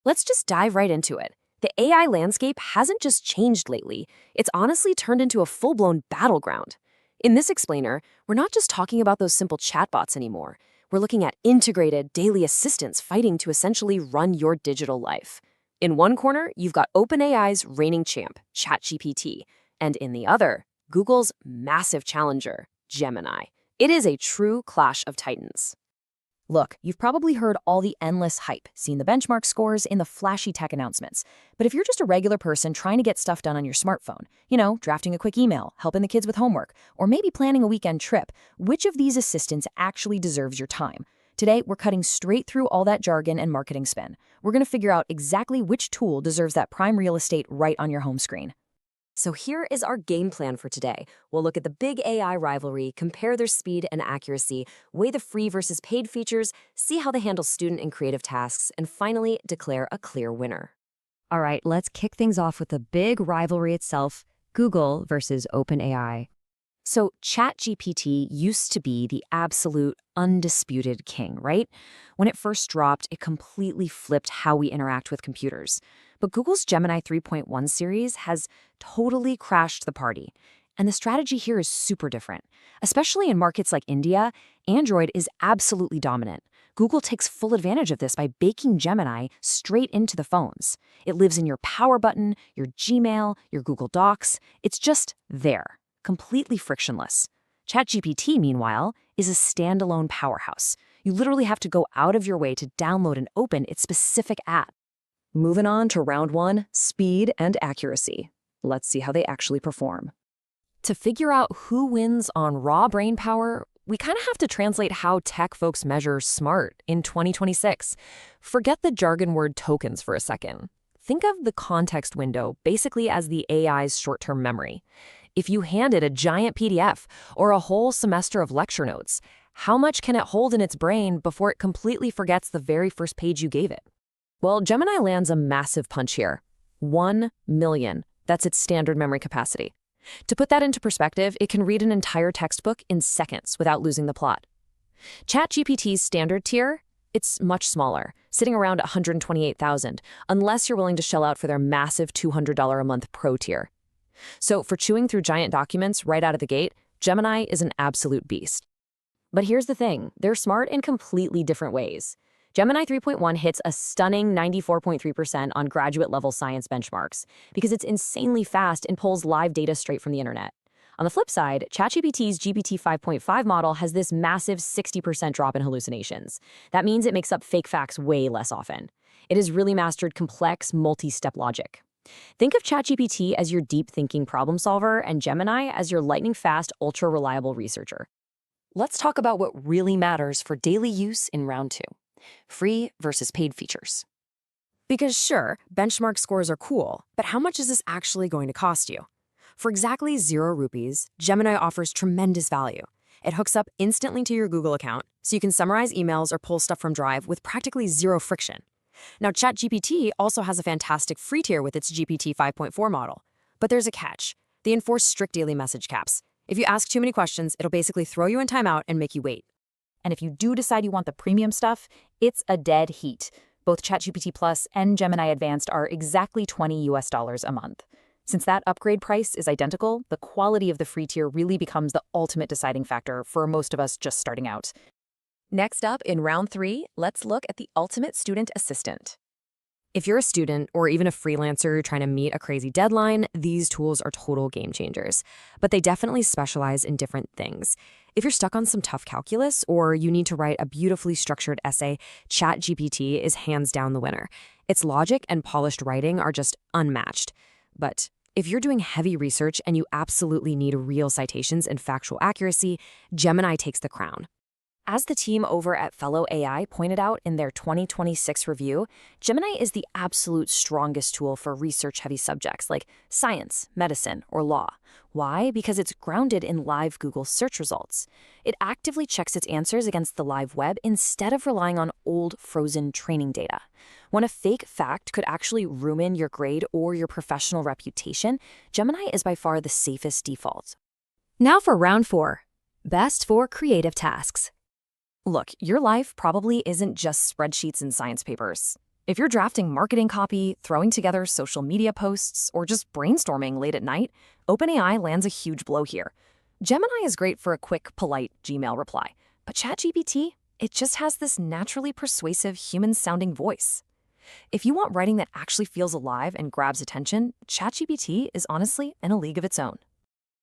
Let's just dive right into it. The AI landscape hasn't just changed lately, it's honestly turned into a full-blown battleground. In this explainer, we're not just talking about those simple chatbots anymore. We're looking at integrated daily assistants fighting to essentially run your digital life. In one corner, you've got OpenAI's reigning champ, ChatGPT, and in the other, Google's massive challenger, Gemini. It is a true clash of titans. Look, you've probably heard all the endless hype, seen the benchmark scores in the flashy tech announcements. But if you're just a regular person trying to get stuff done on your smartphone, drafting a quick email, helping the kids with homework, or maybe planning a weekend trip, which of these assistants actually deserves your time? Today, we're cutting straight through all that jargon and marketing spin. We're going to figure out exactly which tool deserves that prime real estate right on your home screen. So here is our game plan for today. We'll look at the big AI rivalry, compare their speed and accuracy, weigh the free versus paid features, see how they handle student and creative tasks, and finally declare a clear winner. All right, let's kick things off with the big rivalry itself, Google versus OpenAI. So ChatGPT used to be the absolute, undisputed king, right? When it first dropped, it completely flipped how we interact with computers. But Google's Gemini 3.1 series has totally crashed the party. And the strategy here is super different. Especially in markets like India, Android is absolutely dominant. Google takes full advantage of this by baking Gemini straight into the phones. It lives in your power button, your Gmail, your Google Docs. It's just there, completely frictionless. ChatGPT, meanwhile, is a standalone powerhouse. You literally have to go out of your way to download and open its specific app. Moving on to round one, speed and accuracy. Let's see how they actually perform. To figure out who wins on raw brain power, we kind of have to translate how tech folks measure smart in 2026. Forget the jargon word tokens for a second. Think of the context window basically as the AI's short-term memory. If you hand it a giant PDF or a whole semester of lecture notes, how much can it hold in its brain before it completely forgets the very first page you gave it? Well, Gemini lands a massive punch here. 1 million. That's its standard memory capacity. To put that into perspective, it can read an entire textbook in seconds without losing the plot. ChatGPT's standard tier, it's much smaller, sitting around 128,000, unless you're willing to shell out for their massive $200 a month pro tier. So for chewing through giant documents right out of the gate, Gemini is an absolute beast. But here's the thing, they're smart in completely different ways. Gemini 3.1 hits a stunning 94.3% on graduate-level science benchmarks because it's insanely fast and pulls live data straight from the internet. On the flip side, ChatGPT's GPT 5.5 model has this massive 60% drop in hallucinations. That means it makes up fake facts way less often. It has really mastered complex, multi-step logic. Think of ChatGPT as your deep-thinking problem solver and Gemini as your lightning-fast, ultra-reliable researcher. Let's talk about what really matters for daily use in round two. Free versus paid features. Because sure, benchmark scores are cool, but how much is this actually going to cost you? For exactly 0 rupees, Gemini offers tremendous value. It hooks up instantly to your Google account, so you can summarize emails or pull stuff from Drive with practically 0 friction. Now, ChatGPT also has a fantastic free tier with its GPT 5.4 model. But there's a catch. They enforce strict daily message caps. If you ask too many questions, it'll basically throw you in timeout and make you wait. And if you do decide you want the premium stuff, it's a dead heat. Both ChatGPT Plus and Gemini Advanced are exactly $20 a month. Since that upgrade price is identical, the quality of the free tier really becomes the ultimate deciding factor for most of us just starting out. Next up, in round 3, let's look at the ultimate student assistant. If you're a student or even a freelancer trying to meet a crazy deadline, these tools are total game changers. But they definitely specialize in different things. If you're stuck on some tough calculus or you need to write a beautifully structured essay, ChatGPT is hands down the winner. Its logic and polished writing are just unmatched. But if you're doing heavy research and you absolutely need real citations and factual accuracy, Gemini takes the crown. As the team over at Fellow AI pointed out in their 2026 review, Gemini is the absolute strongest tool for research-heavy subjects like science, medicine, or law. Why? Because it's grounded in live Google search results. It actively checks its answers against the live web instead of relying on old, frozen training data. When a fake fact could actually ruin your grade or your professional reputation, Gemini is by far the safest default. Now for round 4, best for creative tasks. Look, your life probably isn't just spreadsheets and science papers. If you're drafting marketing copy, throwing together social media posts, or just brainstorming late at night, OpenAI lands a huge blow here. Gemini is great for a quick, polite Gmail reply, but ChatGPT, it just has this naturally persuasive, human-sounding voice. If you want writing that actually feels alive and grabs attention, ChatGPT is honestly in a league of its own.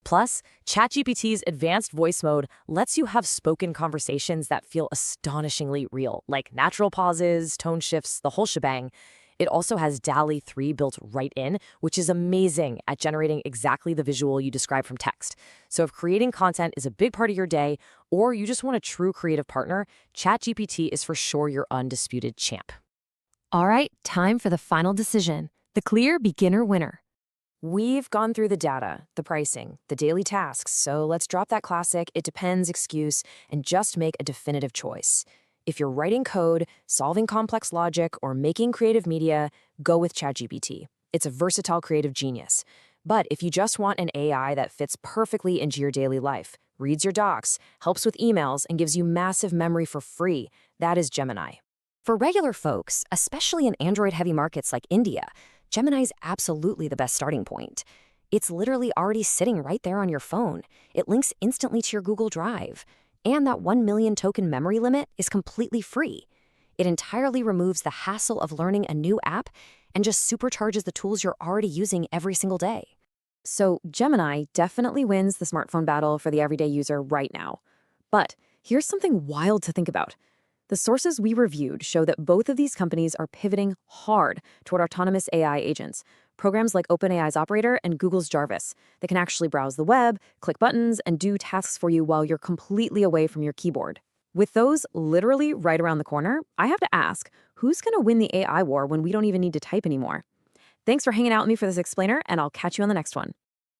Plus, ChatGPT's advanced voice mode lets you have spoken conversations that feel astonishingly real, like natural pauses, tone shifts, the whole shebang. It also has DALL-E 3 built right in, which is amazing at generating exactly the visual you describe from text. So if creating content is a big part of your day, or you just want a true creative partner, ChatGPT is for sure your undisputed champ. All right, time for the final decision, the clear beginner winner. We've gone through the data, the pricing, the daily tasks, so let's drop that classic "it depends" excuse and just make a definitive choice. If you're writing code, solving complex logic, or making creative media, go with ChatGPT. It's a versatile creative genius. But if you just want an AI that fits perfectly into your daily life, reads your docs, helps with emails, and gives you massive memory for free, that is Gemini. For regular folks, especially in Android-heavy markets like India, Gemini's absolutely the best starting point. It's literally already sitting right there on your phone. It links instantly to your Google Drive. And that 1 million token memory limit is completely free. It entirely removes the hassle of learning a new app and just supercharges the tools you're already using every single day. So Gemini definitely wins the smartphone battle for the everyday user right now. But here's something wild to think about. The sources we reviewed show that both of these companies are pivoting hard toward autonomous AI agents, programs like OpenAI's Operator and Google's Jarvis that can actually browse the web, click buttons, and do tasks for you while you're completely away from your keyboard. With those literally right around the corner, I have to ask, who's going to win the AI war when we don't even need to type anymore? Thanks for hanging out with me for this explainer, and I'll catch you on the next one.